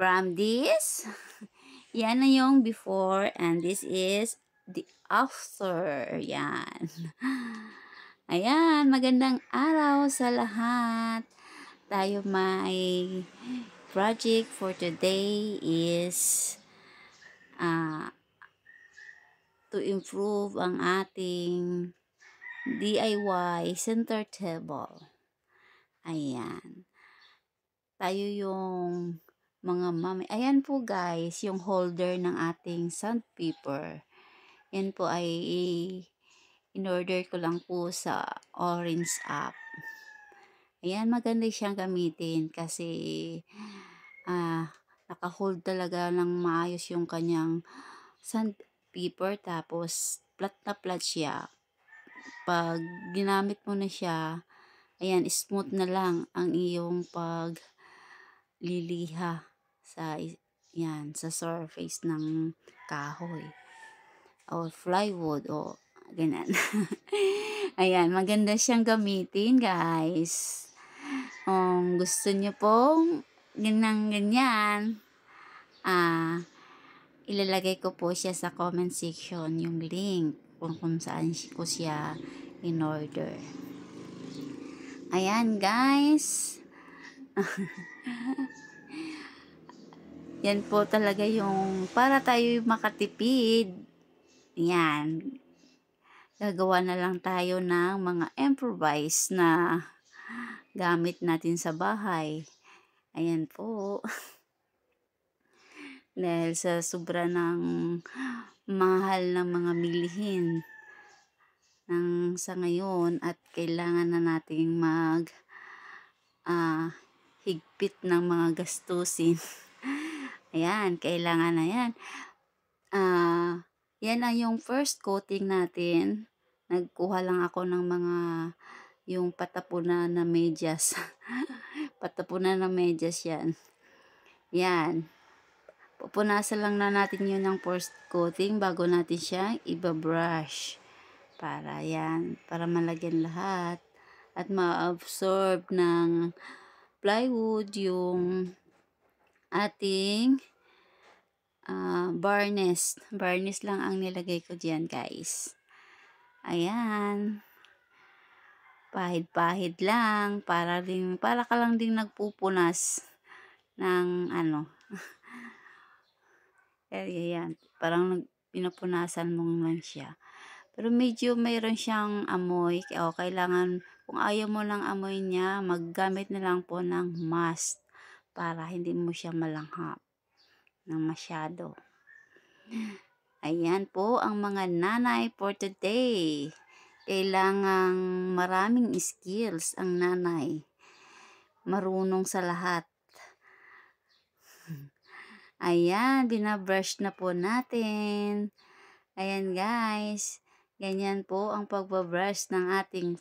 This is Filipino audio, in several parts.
from this. Yan na yung before and this is the after. Yan. Ayan, magandang araw sa lahat. Tayo may project for today is to improve ang ating DIY center table. Ayan. Tayo yung mga mami. Ayan po guys, yung holder ng ating sandpaper. Yan po ay in-order ko lang po sa Orange app. Ayan, maganda siyang gamitin kasi naka-hold talaga ng maayos yung kanyang sandpaper, tapos flat na flat siya. Pag ginamit mo na siya, ayan, smooth na lang ang iyong pagliliha sa surface ng kahoy o plywood o ganyan. Ayan, maganda siyang gamitin guys. Kung gusto nyo pong ganyan, ilalagay ko po siya sa comment section yung link kung saan ko siya in order. Ayan guys. Yan po talaga yung para tayo makatipid. Yan. Gagawa na lang tayo ng mga improvise na gamit natin sa bahay. Ayan po. Dahil sa sobra ng mahal ng mga bilihin sa ngayon at kailangan na nating higpit ng mga gastusin. Ayan, kailangan na yan. Yan ang yung first coating natin. Nagkuha lang ako ng mga yung patapunan na medyas. Patapunan na medyas yan. Yan. Pupunasan lang na natin yun ng first coating bago natin siya iba-brush. Para yan, para malagyan lahat. At ma-absorb ng plywood yung ating varnish. Varnish lang ang nilagay ko diyan guys. Ayan. Pahid-pahid lang para ka lang ding nagpupunas ng Ayan, parang pinupunasan mo lang siya. Pero medyo mayroon siyang amoy. O kailangan, kung ayaw mo ng amoy niya, maggamit na lang po ng mask para hindi mo siya malanghap ng masyado. Ayan po ang mga nanay for today. Kailangang maraming skills ang nanay. Marunong sa lahat. Ayan, binabrush na po natin. Ayan guys. Ganyan po ang pagbabrush ng ating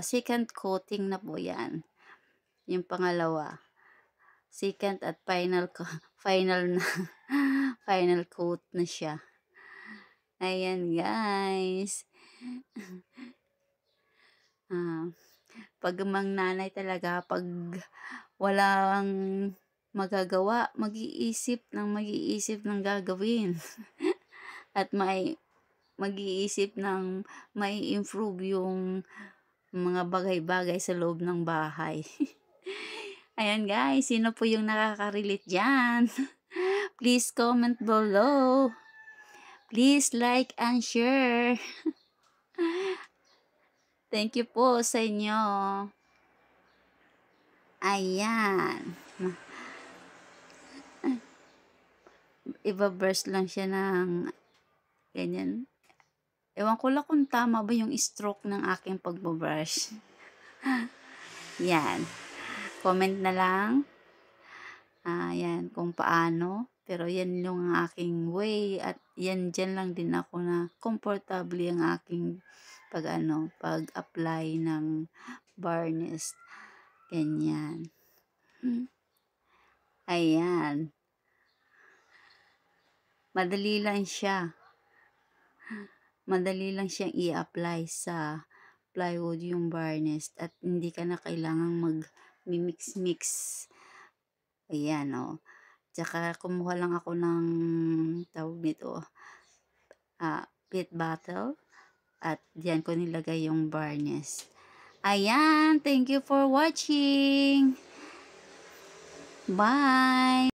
second coating na po yan. Yung pangalawa. Second at final na final coat na siya. Ayan guys. Pag mang nanay talaga, pag walang magagawa, mag-iisip ng gagawin. At mag-iisip ng may improve yung mga bagay-bagay sa loob ng bahay. Ayan guys, sino po yung nakaka-relate dyan? Please comment below. Please like and share. Thank you po sa inyo. Ayan. Iba-burst lang siya ng ganyan. Ewan ko lang kung tama ba yung stroke ng aking pagbabrush. Yan. Comment na lang. Yan, kung paano. Pero yan yung aking way. At yan, dyan lang din ako na comfortable yung aking pag-apply ng varnish. Ganyan. Ayan. Madali lang siya. Madali lang siyang i-apply sa plywood yung varnish at hindi ka na kailangang mag-mix-mix. Ayan o. Tsaka kumuha lang ako ng tawag nito, pit bottle at diyan ko nilagay yung varnish. Ayan, thank you for watching. Bye!